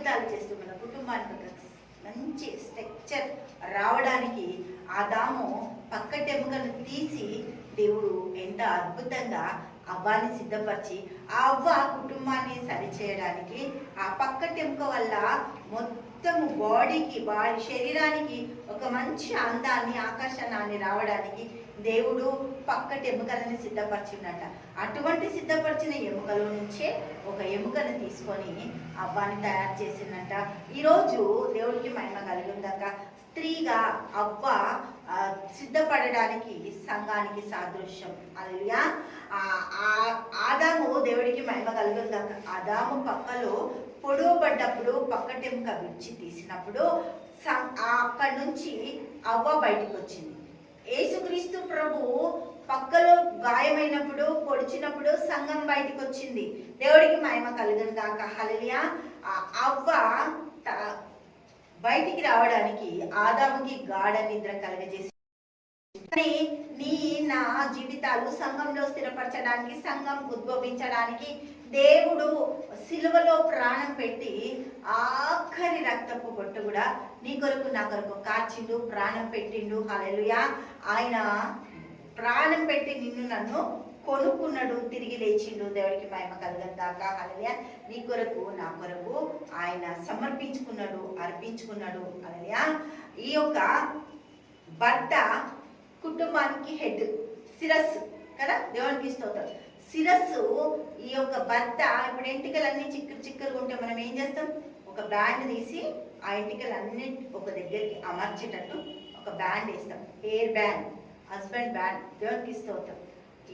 అద్భుతాలు చేస్తూ మన కుటుంబానికి ఒక మంచి స్ట్రక్చర్ రావడానికి ఆదాము పక్కటెముకను తీసి దేవుడు ఎంత అద్భుతంగా అవ్వాని సిద్ధపరిచి ఆ అవ్వ కుటుంబాన్ని సరిచేయడానికి ఆ పక్కటెముక వల్ల మొత్తము బాడీకి శరీరానికి ఒక మంచి అందాన్ని ఆకర్షణాన్ని రావడానికి దేవుడు పక్కటి ఎముకలని సిద్ధపరిచిందట. అటువంటి సిద్ధపరిచిన ఎముకల నుంచే ఒక ఎముకను తీసుకొని అవ్వాని తయారు చేసిందట. ఈరోజు దేవుడికి మహిమ కలుగుందాక స్త్రీగా అవ్వ సిద్ధపడడానికి సంఘానికి సాదృశ్యం. అలా ఆదాము దేవుడికి మహిమ కలుగుందాక ఆదాము పక్కలో పొడవబడ్డప్పుడు పక్కటెముక విడిచి తీసినప్పుడు అక్కడి నుంచి అవ్వ బయటికి వచ్చింది. యేసుక్రీస్తు ప్రభు పక్కలో గాయమైనప్పుడు పొడిచినప్పుడు సంఘం బయటికి వచ్చింది. దేవుడికి మహిమ కలుగును గాక. హల్లెలూయా. అవ్వ బయటికి రావడానికి ఆదాముకి గాఢ నిద్ర కలగజేసి నీ నా జీవితాలు సంఘంలో స్థిరపరచడానికి, సంఘం ఉద్భవించడానికి దేవుడు సిలువలో ప్రాణం పెట్టి ఆఖరి రక్తపు బొట్టు కూడా నీ కొరకు నా కొరకు కార్చిండు, ప్రాణం పెట్టిండు. హల్లెలూయా. ఆయన ప్రాణం పెట్టి నిన్ను నన్ను కొనుక్కున్నాడు, తిరిగి లేచిండు. దేవుడికి మహిమ కలుగును గాక. హల్లెలూయా. నీ కొరకు నా కొరకు ఆయన సమర్పించుకున్నాడు, అర్పించుకున్నాడు. హల్లెలూయా. ఈ యొక్క భర్త కుటుంబానికి హెడ్, శిరస్సు కదా. దేవునికి స్తోత్రం. శిరస్సు ఈ యొక్క భర్త. ఇప్పుడు ఎంటికలన్నీ చిక్కరు ఉంటే మనం ఏం చేస్తాం? ఒక బ్యాండ్ తీసి ఆ ఎంటికలన్నీ ఒక దగ్గరికి అమర్చేటట్టు ఒక బ్యాండ్ వేస్తాం, హెయిర్ బ్యాండ్, హస్బెండ్ బ్యాండ్. దేవునికి స్తోత్రం.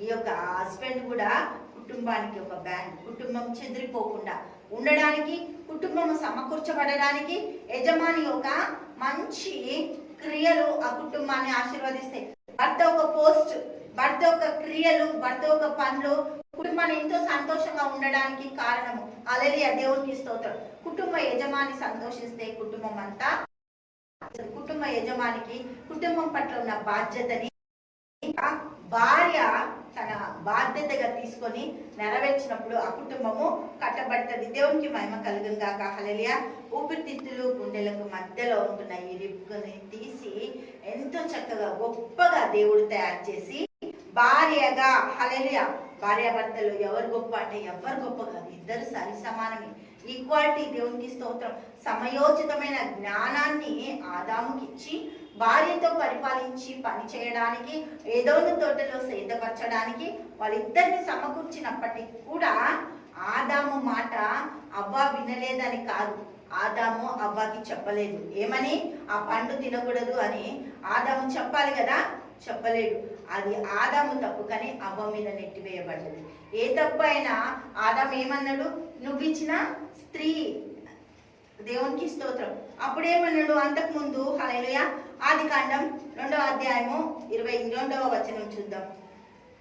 ఈ యొక్క హస్బెండ్ కూడా కుటుంబానికి ఒక బ్యాండ్. కుటుంబం చెదిరిపోకుండా ఉండడానికి, కుటుంబం సమకూర్చబడడానికి యజమాని ఒక మంచి క్రియలు ఆ కుటుంబాన్ని ఆశీర్వదిస్తాయి. భర్త ఒక పోస్ట్, భర్త ఒక క్రియలు, భర్త ఒక పనులు కుటుంబాన్ని ఎంతో సంతోషంగా ఉండడానికి కారణము. హల్లెలూయా. దేవునికి స్తోత్రం. కుటుంబ యజమాని సంతోషిస్తే కుటుంబం అంతా, కుటుంబ యజమానికి కుటుంబం పట్ల ఉన్న బాధ్యతని భార్య తన బాధ్యతగా తీసుకొని నెరవేర్చినప్పుడు ఆ కుటుంబము కట్టబడుతుంది. దేవునికి మహిమ కలుగును గాక. హల్లెలూయా. ఊపిరితిత్తులు గుండెలకు మధ్యలో ఉంటున్న ఈ రిబ్బుని తీసి ఎంతో చక్కగా గొప్పగా దేవుడు తయారు చేసి భార్యగా, హల్లెలూయా, భార్యాభర్తలు ఎవరు గొప్ప అంటే ఎవరు గొప్ప కాదు, ఇద్దరు సరి సమానమే. ఈక్వాలిటీ. దేవునికి స్తోత్రం. సమయోచితమైన జ్ఞానాన్ని ఆదాముకి ఇచ్చి భార్యతో పరిపాలించి పని చేయడానికి, ఏదోను తోటలో సిద్ధపరచడానికి వాళ్ళిద్దరిని సమకూర్చినప్పటికీ కూడా ఆదాము మాట అవ్వ వినలేదని కాదు. ఆదాము అవ్వకి చెప్పలేదు. ఏమని? ఆ పండు తినకూడదు అని ఆదాము చెప్పాలి కదా, చెప్పలేడు. అది ఆదాము తప్పు, కానీ అవ్వ మీద నెట్టివేయబడ్డది. ఏ తప్పు అయినా ఆదాము ఏమన్నాడు? నువ్వు ఇచ్చిన స్త్రీ. దేవునికి స్తోత్రం. అప్పుడేమన్నాడు? అంతకుముందు హల్లెలూయా ఆదికాండం 2వ అధ్యాయము 22వ వచనం చూద్దాం.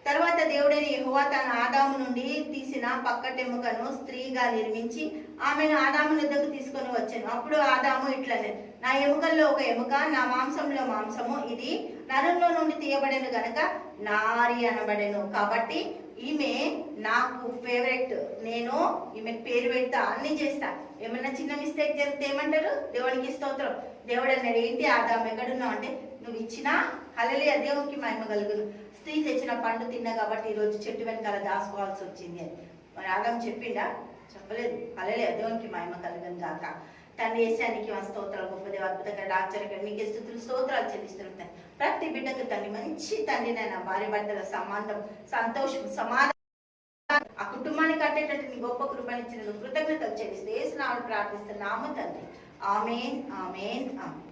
తర్వాత దేవుడైన యెహోవా తన ఆదాము నుండి తీసిన పక్కటెముకను స్త్రీగా నిర్మించి ఆమెను ఆదాము వద్దకు తీసుకొని వచ్చాను. అప్పుడు ఆదాము ఇట్లనే, నా ఎముకల్లో ఒక ఎముక, నా మాంసంలో మాంసము, ఇది నరుల్లో నుండి తీయబడెను గనక నారి అనబడెను. కాబట్టి ఈమె నాకు ఫేవరెట్, నేను ఈమెకు పేరు పెడతా, అన్ని చేస్తా. ఏమన్నా చిన్న మిస్టేక్ జరిగితే ఏమంటారు? దేవునికి స్తోత్రం. దేవుడు అన్నాడు, ఏంటి ఆదాము ఎక్కడున్నావు అంటే, నువ్వు ఇచ్చినా. హల్లెలూయా. దేవునికి మహిమ కలుగును. స్త్రీ తెచ్చిన పండు తిన్నా కాబట్టి ఈరోజు చెట్టు వెనకాల దాచుకోవాల్సి వచ్చింది అని మరి ఆదాము చెప్పిండా? చెప్పలేదు. హల్లెలూయా. దేవునికి మహిమ కలుగును గాక. తండ్రి యేసయ్యానికి స్తోత్రాలు. గొప్ప దేవ, అద్భుతంగా ఆశ్చర్యకరంగా మీకే స్తుతులు స్తోత్రాలు చెల్లిస్తున్నాను. ప్రతి బిడ్డకు తండ్రి మంచి తండ్రి నాయన, భార్య భర్తల సంబంధం, సంతోషం, సమాధానం ఆ కుటుంబాన్ని కట్టేటట్టు నీ గొప్ప కృపనిచ్చిన కృతజ్ఞతలు చెల్లిస్తే యేసునామములో ప్రార్థిస్తున్నాము తండ్రి. ఆమేన్, ఆమేన్, ఆమేన్.